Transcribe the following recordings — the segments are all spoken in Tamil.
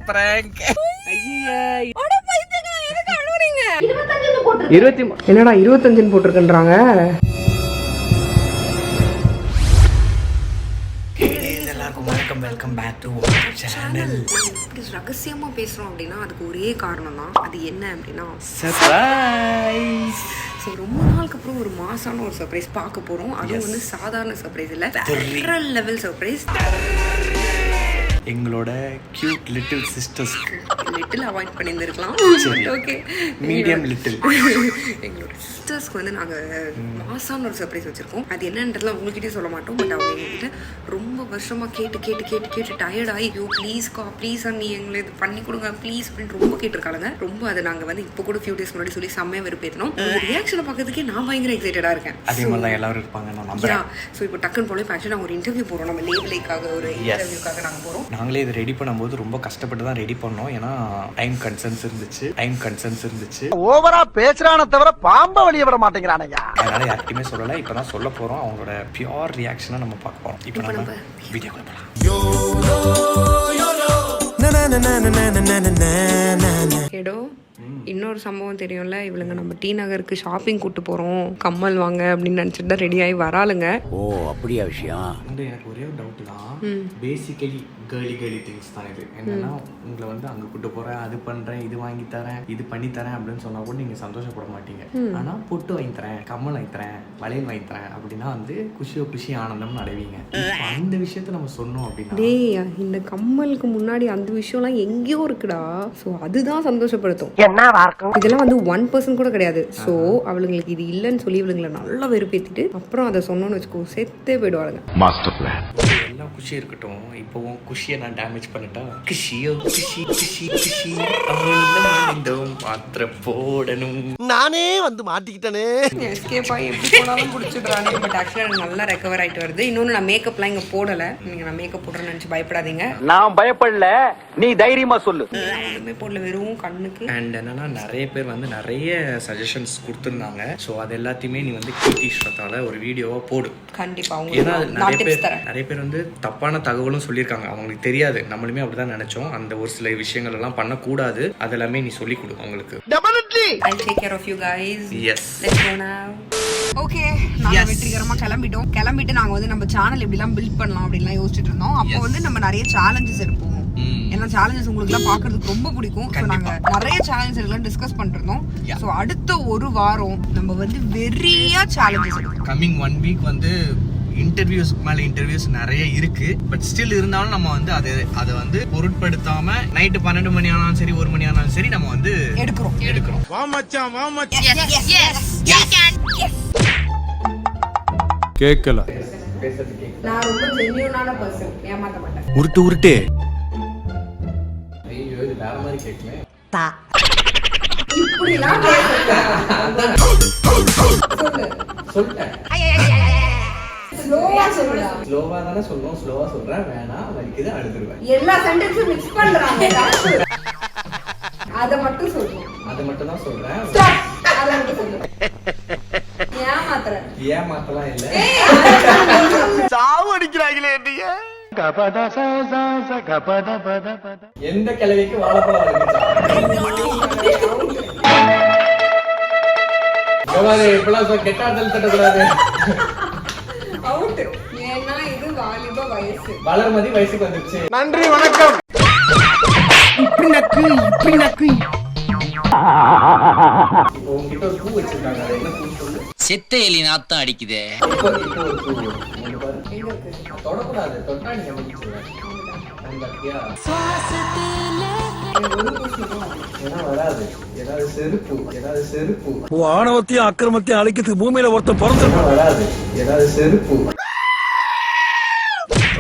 பிராங்க். என்னடா 25 போட்டிருக்கன்றாங்க. Welcome back to channel. ரகசியமா பேசுறோம் அப்படின்னா அதுக்கு ஒரே காரணம் தான். அது என்ன அப்படின்னா சர்ப்ரைஸ். ஸோ ரொம்ப நாளுக்கு அப்புறம் ஒரு மாசான ஒரு சர்ப்ரைஸ் பார்க்க போறோம். அதுவும் வந்து சாதாரண சர்ப்ரைஸ் இல்லை, வேற லெவல் சர்ப்ரைஸ். எங்களோட கியூட் லிட்டில் சிஸ்டர்ஸ்க்கு லிட்டில் அவாய்ட் பண்ணியிருந்துருக்கலாம். ஓகே, மீடியம் லிட்டில் எங்களோட சிஸ்டர்ஸ்க்கு வந்து நாங்கள் மாசான ஒரு சர்ப்ரைஸ் வச்சுருக்கோம். அது என்னன்றதுலாம் உங்ககிட்டே சொல்ல மாட்டோம். பட் அவங்க எங்ககிட்ட ரொம்ப வருஷமாக கேட்டு டயர்ட் ஆகி, ஐயோ ப்ளீஸ்க்கா ப்ளீஸ் நீ எங்களை இது பண்ணி கொடுங்க ப்ளீஸ் அப்படின்னு ரொம்ப கேட்டிருக்காங்க. ரொம்ப அதை நாங்கள் வந்து இப்போ கூட ஃபியூ டேஸ் முன்னாடி சொல்லி செம்மையாக வெறுப்பேற்றணும். ரியாக்ஷனை பார்க்கறதுக்கே நான் பயங்கர எக்ஸைட்டடாக இருக்கேன். அதே மாதிரி தான் எல்லாரும் இருப்பாங்க நான் நம்புறேன். ஸோ இப்போ டக்குன்னு போல இப்போ ஆக்சுவலி நாங்கள் ஒரு இன்டர்வியூ போகிறோம். நம்ம லேபிளைக்காக ஒரு இன்டர்வியூக்காக நாங்கள் போகிறோம். நாங்களே இதை ரெடி பண்ணும்போது ரொம்ப கஷ்டப்பட்டு தான் ரெடி பண்ணோம். ஏன்னா டைம் கன்சர்ன்ஸ் இருந்துச்சு. ஓவரா பேசுறானே தவிர பாம்ப வெளிய விட மாட்டேங்கிறானே. அதனால யார்கிட்டயுமே சொல்லலை. இப்போ தான் சொல்ல போகிறோம். அவங்களோட பியூர் ரியாக்ஷனை நம்ம பார்க்க போகிறோம். இப்போ நம்ம வீடியோக்குள்ள போகலாம். ஏடோ இன்னொரு சம்பவம் தெரியும்ல, இவளுங்க நம்ம டி நகருக்கு ஷாப்பிங் கூட்டு போறோம் கம்மல் வாங்க அப்படின்னு நினைச்சிட்டு தான் ரெடி ஆகி வராளுங்க. ஓ அப்படியா விஷயம். வந்து எனக்கு ஒரே ஒரு டவுட் தான். பேசிக்கலி கேர்லி திங்ஸ் தான் இது. என்னன்னா உங்களை வந்து அங்க கூட்டு போறேன், அது பண்றேன், இது வாங்கி தரேன், இது பண்ணி தரேன் அப்படின்னு சொன்னா கூட நீங்க சந்தோஷப்பட மாட்டீங்க. ஆனா பொட்டு வாங்கி தரேன், கம்மல் வாங்கி தரேன், வளையல் வாங்கி தரேன் அப்படின்னா வந்து குஷி ஆனந்தம்னு அடைவீங்க. அந்த விஷயத்த நம்ம சொன்னோம் அப்படின்னா, டேய் இந்த கம்மலுக்கு முன்னாடி அந்த விஷயம்லாம் எங்கேயோ இருக்குடா. ஸோ அதுதான் சந்தோஷப்படுத்தும். இதெல்லாம் வந்து 1% கூட கிடையாது. ஸோ அவளுங்களுக்கு இது இல்லைன்னு சொல்லி இவளுங்களை நல்லா வெறுப்பேற்றிட்டு அப்புறம் அதை சொன்னோன்னு வச்சுக்கோ செத்தே போயிடுவாளுங்க. Master plan. எல்லாம் குஷி இருக்கட்டும். இப்போவும் குஷியை நான் டேமேஜ் பண்ணிட்டா குஷி மாத்திர போடணும். நானே வந்து மாட்டிக்கிட்டனே. எஸ்கேப் ஆகி எப்படி போனாலும் பிடிச்சிடுறானே. பட் ஆக்சுவலாக எனக்கு நல்லா ரெக்கவர் ஆகிட்டு வருது. இன்னொன்று நான் மேக்கப்லாம் இங்கே போடலை. நீங்கள் நான் மேக்கப் போடுறேன்னு நினச்சி பயப்படாதீங்க. நான் பயப்படல, நீ தைரியமா சொல்லு. ஒன்றுமே போடல, வெறும் கண்ணுக்கு. அண்ட் என்னன்னா நிறைய பேர் வந்து நிறைய சஜஷன்ஸ் கொடுத்துருந்தாங்க. ஸோ அது எல்லாத்தையுமே நீ வந்து கீர்த்தி ஸ்ரத்தால ஒரு வீடியோவா போடு கண்டிப்பா. ஏன்னா நிறைய பேர் வந்து தப்பான தகவலும் சொல்லியிருக்காங்க. அவங்களுக்கு தெரியாது, நம்மளுமே அப்படிதான் நினைச்சோம். அந்த ஒரு சில விஷயங்கள் எல்லாம் பண்ணக்கூடாது. அதெல்லாமே நீ சொல்லி கொடு அவங்களுக்கு. I'll take care of you guys. Yes. Let's go now. Okay, நாங்க வெற்றிகரமா கிளம்பிட்டு நாங்க வந்து நம்ம சேனல் எப்படிலாம் பில்ட் பண்ணலாம் அப்படின்லாம் யோசிச்சுட்டு இருந்தோம். அப்போ வந்து நம்ம நிறைய சேலஞ்சஸ் எடுப்போம். ஏன்னா சேலஞ்சஸ் உங்களுக்கு எல்லாம் பாக்குறதுக்கு ரொம்ப பிடிக்கும். ஸோ நாங்க நிறைய சேலஞ்சஸ் எல்லாம் டிஸ்கஸ் பண்ணிட்டு இருந்தோம். ஸோ அடுத்த ஒரு வாரம் நம்ம வந்து வெறியா சேலஞ்சஸ் எடுப்போம். கம்மிங் 1 வீக் வந்து இன்டர்வியூஸ்க்கு மேல இன்டர்வியூஸ் நிறைய இருக்கு. பட் ஸ்டில் இருந்தாலும் நம்ம வந்து அதை வந்து பொருட்படுத்தாம நைட்டு 12 மணி ஆனாலும் சரி 1 மணி ஆனாலும் சரி நம்ம வந்து எடுக்கிறோம். வா மச்சான். கேக்கல. நான் ரொம்ப ஜென்யூனான பர்சன், ஏமாத்த மாட்டேன். உருட்டு ஐயோ இது வேற மாதிரி கேட்கல. இப்படிலாம் சொல்லிட்டேன். ஸ்லோவா தானே சொல்லணும். ஸ்லோவா சொல்றேன். வேணாம் வலிக்குது அடுத்துருவேன். எல்லா சென்டென்ஸும் மிக்ஸ் பண்றாங்க. அத மட்டும் சொல்றேன். அதை மட்டும் தான் சொல்றேன். ஏமாத்தலாம் இல்ல. சாவு அடிக்கிறாங்களே நீங்க. எந்த கிழவிக்கு வாழைப்பழம் வந்துச்சா? இப்பெல்லாம் கெட்டாட்டல் தட்டக்கூடாது. அவுட். ஏன்னா இது வாலிப வயசு. வளர்மதி வயசுக்கு வந்துருச்சு. நன்றி வணக்கம். இப்போ உங்ககிட்ட ஒரு பூ வச்சிருக்காங்க. அது என்ன பூ சொல்லு? செத்த எலி நாத்தம் அடிக்குதே. இப்போ ஒரு பூ தொடக்கூடாது. தொட்டா நீங்க முடிச்சுருவேன். வராது. ஏதாவது செருப்பு ஆணவத்தையும் அக்கிரமத்தையும் அழிக்கிறதுக்கு பூமியில ஒருத்தன் பிறந்து வராது. ஏதாவது செருப்பு.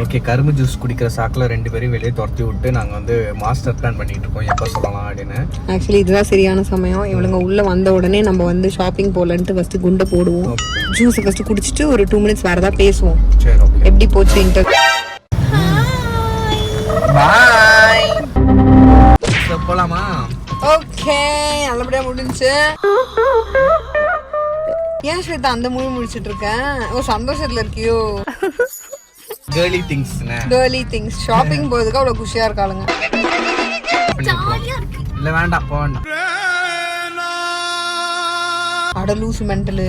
ஓகே, கரும்பு ஜூஸ் குடிக்கிற சாக்கில் 2 பேரையும் வெளியே துரத்தி விட்டு நாங்கள் வந்து மாஸ்டர் பிளான் பண்ணிட்டு இருக்கோம் எப்போ சொல்லலாம் அப்படின்னு. ஆக்சுவலி இதுதான் சரியான சமயம். இவளுங்க உள்ள வந்த உடனே நம்ம வந்து ஷாப்பிங் போகலன்ட்டு ஃபர்ஸ்ட் குண்டை போடுவோம். ஜூஸை ஃபர்ஸ்ட் குடிச்சிட்டு ஒரு 2 மினிட்ஸ் வேற ஏதாவது பேசுவோம். சரி ஓகே. எப்படி போச்சு இன்டர்வியூ? பாய். போலாமா? ஓகே, நல்லபடியா முடிஞ்சு. ஏன் ஸ்வேதா அந்த மூவி முடிச்சிட்டு இருக்கேன்? ஓ சந்தோஷத்துல இருக்கியோ? கேர்லி திங்ஸ் ஷாப்பிங் போறதுக்கு அவ்வளவு குஷியா இருக்காளுங்க. இல்ல வேண்டாம் போக வேண்டாம். அட லூசு மெண்டலு.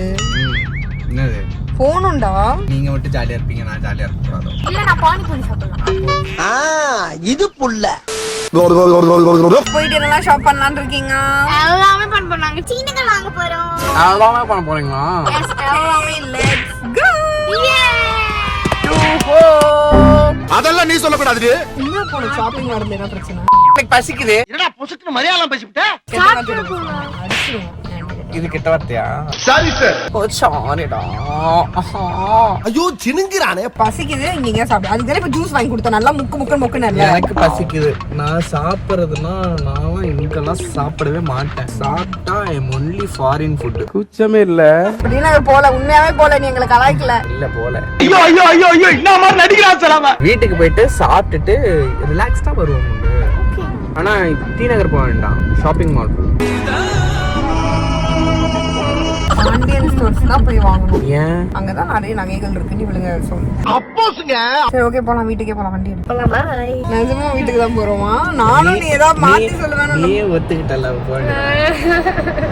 என்னது போனும்டா. நீங்க மட்டும் ஜாலியா இருப்பீங்க, நான் ஜாலியா இருக்க கூடாது. இல்ல நான் பானிபூரி சாப்பிடலாம். இது புள்ள போயிட்டு என்னலாம் ஷாப் பண்ணலாம்னு இருக்கீங்க? எல்லாமே பண்ணாங்க. சீனங்கள் வாங்க போறோம். அவ்வளோதான் பண்ண போறீங்களா? எல்லாமே லெட்ஸ் கோ. அதெல்லாம் நீ சொல்லக்கூடாது. இன்னும் போன ஷாப்பிங் வரல என்ன பிரச்சனை? எனக்கு பசிக்குது. என்னடா பொசுக்கு மலையாளம் பேசிவிட்ட? அடிச்சிடுவோம். இது கிட்ட வார்த்தையா? Sorry sir. சாரிடா. ஐயோ சினுங்கிறானே. பசிக்குது இங்க சாப்பிடு. அதுக்கு இப்ப ஜூஸ் வாங்கி கொடுத்தா நல்லா முக்கு நல்லா. எனக்கு பசிக்குது. நான் சாப்பிடுறதுன்னா நான் இங்கெல்லாம் சாப்பிடவே மாட்டேன். சாப்பிட்டா என் ஒன்லி ஃபாரின் ஃபுட். குச்சமே இல்ல. அப்படின்னா போல உண்மையாவே போல நீ எங்களை கலாய்க்கல. இல்ல போல. ஐயோ ஐயோ ஐயோ ஐயோ என்ன மாதிரி நடிக்கிறான் சார் அவன். வீட்டுக்கு போயிட்டு சாப்பிட்டுட்டு ரிலாக்ஸ்டா வருவோம். ஆனா டி நகர் போக வேண்டாம், ஷாப்பிங் மால். பாண்டியன் ஸ்டோர்ஸ் தான் போய் வாங்கணும். ஏன்? அங்கதான் நிறைய நகைகள் இருக்குன்னு இவளுங்க சொல்லு. அப்போஸ்ங்க. சரி ஓகே போலாம், வீட்டுக்கே போலாம். வண்டி நிஜமா வீட்டுக்கு தான் போறோமா? நானும் நீ ஏதாவது மாத்தி சொல்லுவேன். நீ ஒத்துக்கிட்டல போன.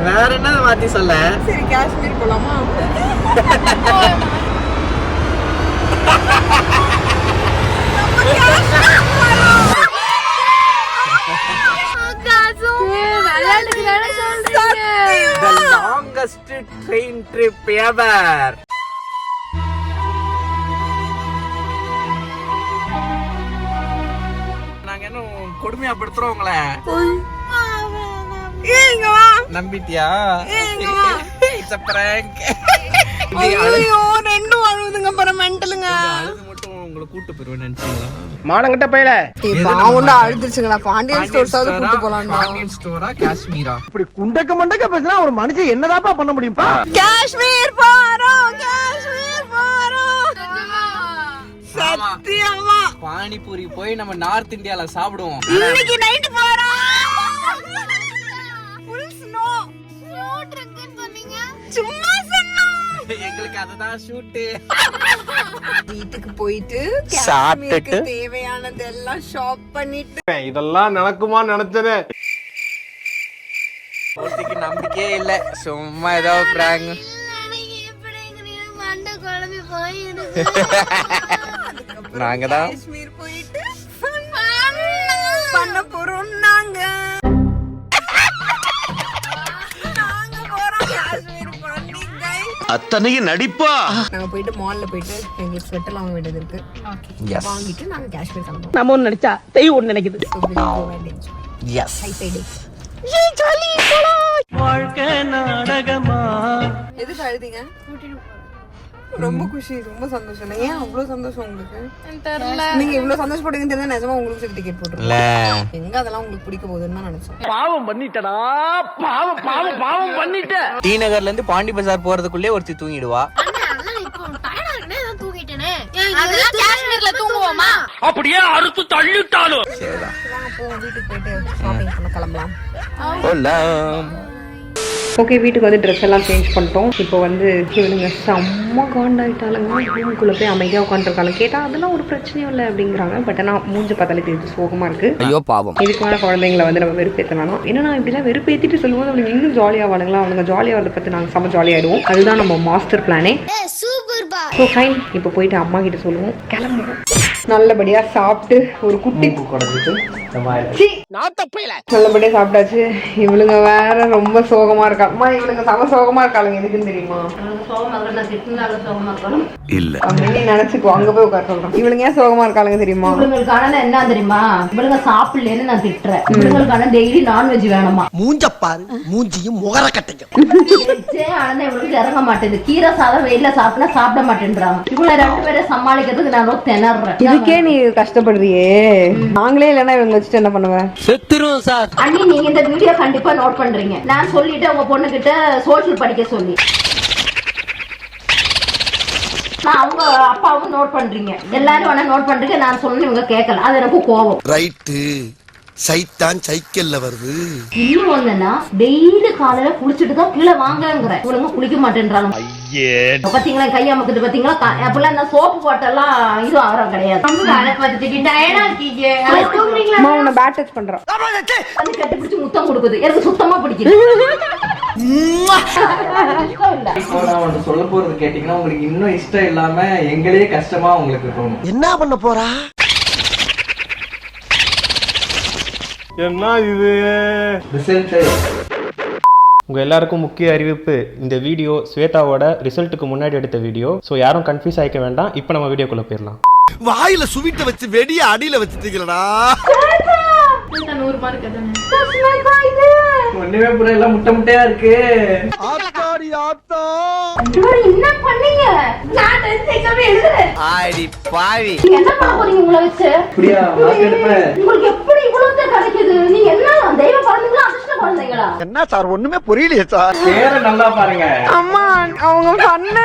வேற என்ன மாத்தி சொல்ல? சரி காஷ்மீர் போலாமா? The longest train trip ever. நாங்க இன்னும் கொடுமையா படுத்துறோம் உங்களை. இங்க வா. நம்பிட்டியா? It's a prank. ஐயோ ரெண்டும் அழுதுங்க பாரு மெண்டலுங்க. அழுது மட்டும் உங்களை கூட்டு போயிருவேன் நினைச்சீங்களா? மானங்கிட்ட பையல. பாவுண்டா அழுதுச்சுங்களா? பாண்டியன் ஸ்டோர்ஸாவது கூட்டு போலாம்டா. பாண்டியன் ஸ்டோரா காஷ்மீரா? இப்படி குண்டக்க பேசினா ஒரு மனுஷன் என்னதாப்பா பண்ண முடியும்பா? காஷ்மீர் போறோம், காஷ்மீர் போறோம். சத்தியமா பானிபூரி போய் நம்ம நார்த் இந்தியால சாப்பிடுவோம். இன்னைக்கு நைட் போறோம். Full snow. சும்மா சொன்னோம். எங்களுக்கு அதுதான் ஷூட். வீட்டுக்கு போயிட்டு சாப்பிட்டுட்டு காஷ்மீருக்கு தேவையானதெல்லாம் ஷாப் பண்ணிட்டு. இதெல்லாம் நடக்குமா நினைச்சனே. போட்டிக்கு நம்பிக்கையே இல்ல, சும்மா ஏதோ பிராங்க். நாங்க தான் காஷ்மீர் போயிட்டு பண்ண போறோம். நாங்க போறோம் காஷ்மீர் பண்ணி guys. அத்தனையும் நடிப்பா. நாங்க போயிட்டு மால்ல போயிட்டு எங்களுக்கு ஸ்வெட்டர் வாங்க வேண்டியது இருக்கு. Yes. வாங்கிட்டு நாங்க காஷ்மீர் கிளம்புறோம். நம்ம ஒண்ணு நினைச்சா தெய்வம் ஒண்ணு நினைக்குது. So we'll go and enjoy. Yes. High side. வாழ்க்கை நாடகமா. எதுக்கு அழுதீங்க? ரொம்ப குஷி, ரொம்ப சந்தோஷம். ஏன் அவ்வளவு சந்தோஷம் உங்களுக்கு? நீங்க இவ்வளவு சந்தோஷப்படுவீங்கன்னு தெரிஞ்சா நிஜமா உங்களுக்கு சேர்த்து டிக்கெட் போட்டுருக்கோம். எங்க அதெல்லாம் உங்களுக்கு பிடிக்க போகுதுன்னு நினைச்சேன். பாவம் பண்ணிட்டடா. பாவம் பாவம் பாவம் பண்ணிட்ட. டி நகர்ல இருந்து பாண்டி பஜார் போறதுக்குள்ளே ஒருத்தி தூங்கிடுவா. அப்படியே அறுத்து தள்ளிட்டாலும். போவோம், வீட்டுக்கு போயிட்டு ஷாப்பிங் பண்ண கிளம்பலாம். ஓகே, வீட்டுக்கு வந்து ட்ரெஸ் எல்லாம் சேஞ்ச் பண்ணிட்டோம். இப்போ வந்து இவனுங்க செம்ம காண்டாயிட்டாலுங்க. ரூமுக்குள்ளே போய் அமைதியாக உட்காந்துருக்காங்க. கேட்டால் அதெல்லாம் ஒரு பிரச்சனையும் இல்லை அப்படிங்கிறாங்க. பட் ஆனால் மூஞ்சி பார்த்தாலே தெரிஞ்சு சோகமாக இருக்குது. ஐயோ பாவம். இதுக்கு மேலே குழந்தைங்களை வந்து நம்ம வெறுப்பேற்றலாம். என்னன்னா இப்படிலாம் வெறுப்பேற்றிட்டு சொல்லும்போது அவனுக்கு இன்னும் ஜாலியாக வாழுங்களா. அவனுங்க ஜாலியாக வரதை பற்றி நாங்கள் செம்ம ஜாலியாகிடுவோம். அதுதான் நம்ம மாஸ்டர் பிளானே. ஸோ ஃபைன், இப்போ போயிட்டு அம்மா கிட்ட சொல்லுவோம், கிளம்புவோம். நல்லபடியாக சாப்பிட்டு ஒரு குட்டி நல்லபடியாக சாப்பிட்டாச்சு. இவளுங்க வேற ரொம்ப சோகமா இருக்கா. அம்மா இவளுங்க சம சோகமா இருக்காளுங்க. எதுக்குன்னு தெரியுமா? இல்ல அப்படின்னு நினைச்சுக்கோ. அங்க போய் உட்கார சொல்றேன். இவளுங்க ஏன் சோகமா இருக்காளுங்க தெரியுமா? இவங்களுக்கான என்ன தெரியுமா? இவளுங்க சாப்பிடலன்னு நான் திட்டுறேன். இவங்களுக்கான டெய்லி நான்வெஜ் வேணுமா? மூஞ்சப்பாரு, மூஞ்சியும் முகர கட்டையும். இவளுக்கு இறங்க மாட்டேது. கீரை சாதம் வெயில சாப்பிட்டா சாப்பிட மாட்டேன்றாங்க. இவள ரெண்டு பேரை சமாளிக்கிறதுக்கு நான் ரொம்ப திணறேன். இதுக்கே நீ கஷ்டப்படுறியே. நாங்களே இல்லைன்னா இவங்க வச்சுட்டு என்ன பண்ணுவேன்? செத்துரும் சார். அண்ணி நீங்க இந்த வீடியோ கண்டிப்பா நோட் பண்றீங்க. நான் சொல்லிட்டு உங்க பொண்ணு கிட்ட சோஷியல் படிக்க சொல்லி நான் அவங்க அப்பாவும் நோட் பண்றீங்க. எல்லாரும் வேணா நோட் பண்றீங்க. நான் சொன்னேன், இவங்க கேட்கல. அது எனக்கு கோவம். ரைட்டு சைத்தான் சைக்கிள்ல வருது. இன்னும் வந்தேன்னா டெய்லி காலையில குளிச்சுட்டு தான் கீழே வாங்கங்கிற இவளுங்க குளிக்க மாட்டேன்றாங்க. பாத்தீங்களா கையா மக்குது பாத்தீங்களா அப்பெல்லாம் இந்த சோப்பு போட்டெல்லாம் இது ஆரம் கிடையாது. உன்னை பேட் டச் பண்றான் கட்டி பிடிச்சி முத்தம் கொடுக்குது. எனக்கு சுத்தமா பிடிக்குது. சொல்ல போறது கேட்டீங்கன்னா உங்களுக்கு இன்னும் இஷ்டம் இல்லாம எங்களே கஷ்டமா உங்களுக்கு தோணும். என்ன பண்ண போறா? என்ன இது? ரிசல்ட் உங்கள் எல்லாருக்கும் முக்கிய அறிவிப்பு, இந்த வீடியோ ஸ்வேதாவோட ரிசல்ட்டுக்கு முன்னாடி எடுத்த வீடியோ. ஸோ யாரும் கன்ஃபியூஸ் ஆகிக்க வேண்டாம். இப்போ நம்ம வீடியோக்குள்ளே போயிடலாம். வாயில சுவிட்ட வச்சு வெடிய அடியில வச்சுட்டீங்களா? ஒண்ணுமே புரியல, எல்லாம் முட்டை முட்டையா இருக்கு. என்ன பண்ணீங்க? நான் டென்த் எக்ஸாம் எழுதுறேன். ஆடி பாவி. நீங்க என்ன பண்ண போறீங்க உங்களை வச்சு? அப்படியா மார்க் எடுப்பேன். உங்களுக்கு எப்படி இவ்வளவு கிடைக்குது? நீங்க என்ன தெய்வ குழந்தைங்களா அதிர்ஷ்ட குழந்தைங்களா? என்ன சார் ஒண்ணுமே புரியலையே சார். பேரை நல்லா பாருங்க. அம்மா அவங்க பண்ண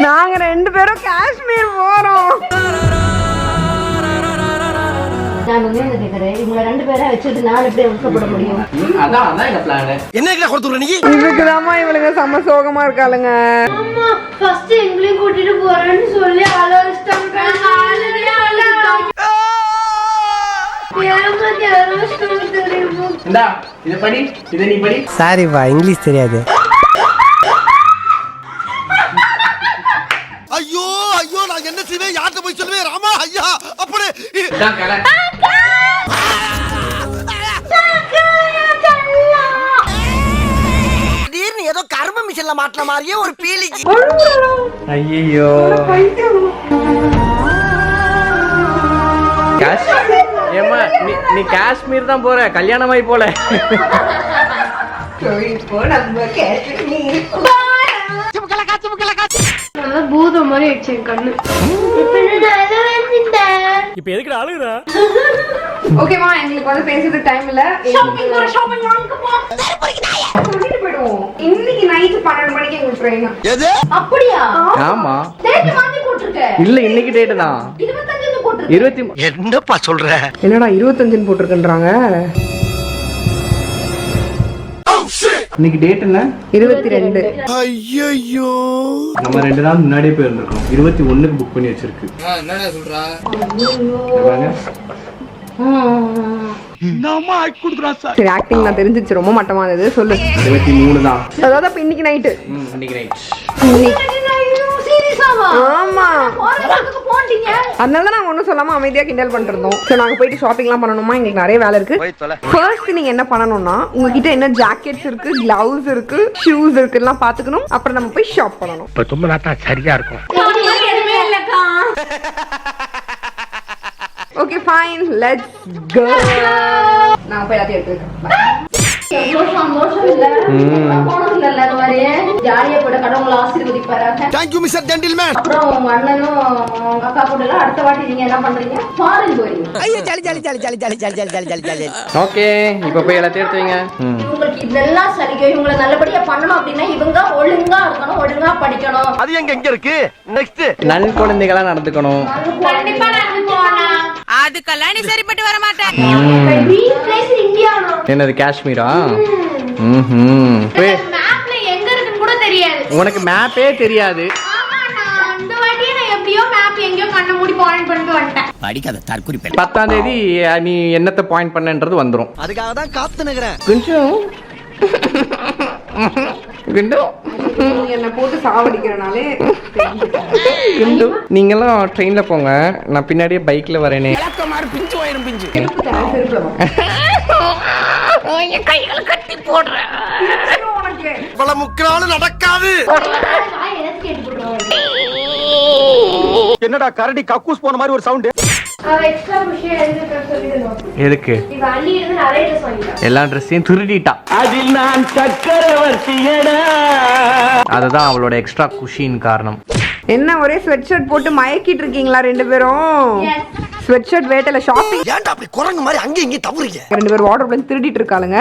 நாங்க 2 பேரும் காஷ்மீர் போறோம். நான் வந்து என்ன கேக்குறேன், இவங்க 2 பேரை வச்சுட்டு நான் எப்படி உட்கப்பட முடியும்? அதான் எங்க பிளான். என்ன கொடுத்துற நீ? இதுக்குதாம்மா இவளுங்க செம்ம சோகமா இருக்காளுங்க. அம்மா ஃபர்ஸ்ட் எங்களையும் கூட்டிட்டு போறேன்னு சொல்லி அலோஸ்டாங்க. இந்தா இத படி, இத நீ படி. சாரிப்பா, இங்கிலீஷ் தெரியாது. ஐயோ ஐயோ நான் என்ன செய்வேன்? யார்கிட்ட போய் சொல்லுவேன்? ராமா ஐயா அப்படி இதான் கரெக்ட். திடீர்னு ஏதோ கர்ம மிஷன்ல மாட்டல மாதிரியே ஒரு பீலிங். ஐயோ ஏமா நீ காஷ்மீர் தான் போற, கல்யாணமாயி போல. பூதம் மாதிரி ஆயிடுச்சு என் கண்ணு. இப்ப எதுக்கு அழுகுற? ஓகேமா, எங்களுக்கு வந்து பேசுறதுக்கு டைம் இல்ல. சொல்லிட்டு போயிடுவோம். இன்னைக்கு நைட் 12 மணிக்கு எங்களுக்கு ட்ரெயின். எது? அப்படியா? ஆமா. டேட் மாத்தி போட்டுருக்க. இல்ல இன்னைக்கு டேட் தான். 25 போட்டுருக்க. 20. என்னப்பா சொல்ற? என்னடா 25 போட்டிருக்குன்றாங்க. இன்னைக்கு டேட் என்ன? 22. ஐயோ நம்ம 2 நாள் முன்னாடியே போயிருந்திருக்கோம். 21க்கு புக் பண்ணி வச்சிருக்கு. என்னடா சொல்றா? சரி, ஆக்டிங் நான் தெரிஞ்சிச்சு, ரொம்ப மட்டமா இருந்தது. சொல்லு. 23 தான். அதாவது அப்ப இன்னைக்கு நைட்டு. இன்னைக்கு நைட். சீரியஸாவா? ஆமா, போறதுக்கு போண்டீங்க. அதனால நாங்க ஒன்னும் சொல்லாம அமைதியா கிண்டல் பண்ணிட்டு இருந்தோம். சரி, நாங்க போயிட்டு ஷாப்பிங்லாம் பண்ணணுமா? எங்களுக்கு நிறைய வேலை இருக்கு. ஃபர்ஸ்ட் நீங்க என்ன பண்ணணும்னா, உங்ககிட்ட என்ன ஜாக்கெட்ஸ் இருக்கு, கிளவுஸ் இருக்கு, ஷூஸ் இருக்குலாம் பாத்துக்கணும். அப்புறம் நம்ம போய் ஷாப் பண்ணணும். இப்ப தும்மனா தான் சரியா இருக்கும். எதுவுமே இல்லக்கா. Okay fine, let's go. நான் போய் எல்லாத்தையும் எடுத்து வைக்கிறேன். எவ்வளவு சந்தோஷம் இல்ல? போனது இல்ல அது மாதிரி. ஜாலியா போயிட கடவுளை ஆசீர்வதிப்பாராங்க. Thank you mister gentleman. அப்புறம் உங்க அண்ணனும் உங்க அக்கா கூட எல்லாம் அடுத்த வாட்டி நீங்க என்ன பண்றீங்க? ஃபாரின் போறீங்க. ஐயோ jolly jolly jolly jolly jolly jolly jolly jolly jolly. Okay, இப்போ போய் எல்லாத்தையும் எடுத்து வைங்க. இவங்களுக்கு இதெல்லாம் சலிக்கோ. இவங்களை நல்லபடியா பண்ணணும் அப்படின்னா இவங்க ஒழுங்கா இருக்கணும், ஒழுங்கா படிக்கணும். அது எங்க இருக்கு? நெக்ஸ்ட் நல் குழந்தைகளா நடந்துக்கணும். கண்டிப்பா நடந்துக்கோனா. அதுக்கெல்லாம் நீ சரிப்பட்டு வர மாட்டேன். இந்தியா என்னது காஷ்மீரா? மேப்ல எங்க இருக்குன்னு கூட தெரியாது. உனக்கு மேப்பே தெரியாது. ஆமா, நான் அந்த வாட்டி நான் எப்படியோ மேப் எங்கயோ கண்ண மூடி பாயிண்ட் பண்ணிட்டு வந்துட்டேன். படிக்காத தற்குறி பெண். 10ஆம் தேதி நீ என்னத்தை பாயிண்ட் பண்ணன்றது வந்துரும். அதுக்காக தான் காத்து நிக்கிறேன். கொஞ்சம் நீங்க என்ன போட்டு சாவடிக்கிறனாலே நீங்கெல்லாம் ட்ரெயின்ல போங்க, நான் பின்னாடியே பைக்ல வரேனே. பிஞ்சு வயிறும் பிஞ்சு. பல முக்கிராலும் நடக்காது. என்னடா கரடி கக்கூஸ் போன மாதிரி ஒரு சவுண்ட். எக்ஸ்ட்ரா விஷயம் எழுதிட்டு சொல்லிடுறோம். எதுக்கு? இவ அள்ளி இருந்து நிறைய ட்ரெஸ் வாங்கிட்டா. எல்லா ட்ரெஸ்ஸையும் திருடிட்டா. அதில் நான் சக்கரவர்த்தியடா. அதுதான் அவளோட எக்ஸ்ட்ரா குஷின் காரணம். என்ன ஒரே ஸ்வெட் ஷர்ட் போட்டு மயக்கிட்டு இருக்கீங்களா 2 பேரும்? ஸ்வெட் ஷர்ட் வேட்டல ஷாப்பிங். ஏன்டா அப்படி குரங்கு மாதிரி அங்க இங்க தவறீங்க? 2 பேரும் வாட்டர் பிளன் திருடிட்டு இருக்காளுங்க.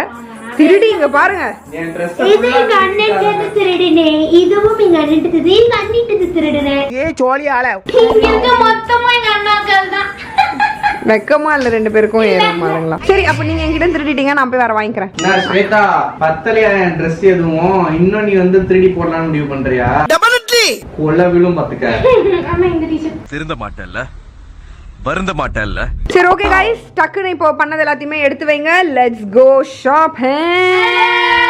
திருடி இங்க பாருங்க. என் ட்ரெஸ் இது எங்க அண்ணன் திருடினே, இதுவும் எங்க அண்ணன் எங்க அண்ணிட்டு திருடுனே. ஏ சோழியால இங்க இருக்க மொத்தமா எங்க அண்ணாக்கள் தான். வெக்கமா இல்ல ரெண்டு பேருக்கும் ஏறும் பாருங்களா. சரி அப்ப நீங்க என்கிட்ட திருடிட்டீங்க, நான் போய் வர வாங்கிக்கிறேன். நான் ஸ்வேதா பத்தலையா என் ட்ரெஸ் எதுவும் இன்னும் நீ வந்து திருடி போடலாம்னு முடிவு பண்றியா? டெபினெட்லி கொல்ல விழும் பாத்துக்க. ஆமா இந்த டீச்சர் திருந்த மாட்டல்ல, வருந்த மாட்டல்ல. சரி ஓகே गाइस, டக்குன்னு இப்போ பண்ணது எல்லாத்தையுமே எடுத்து வைங்க. Let's go shopping.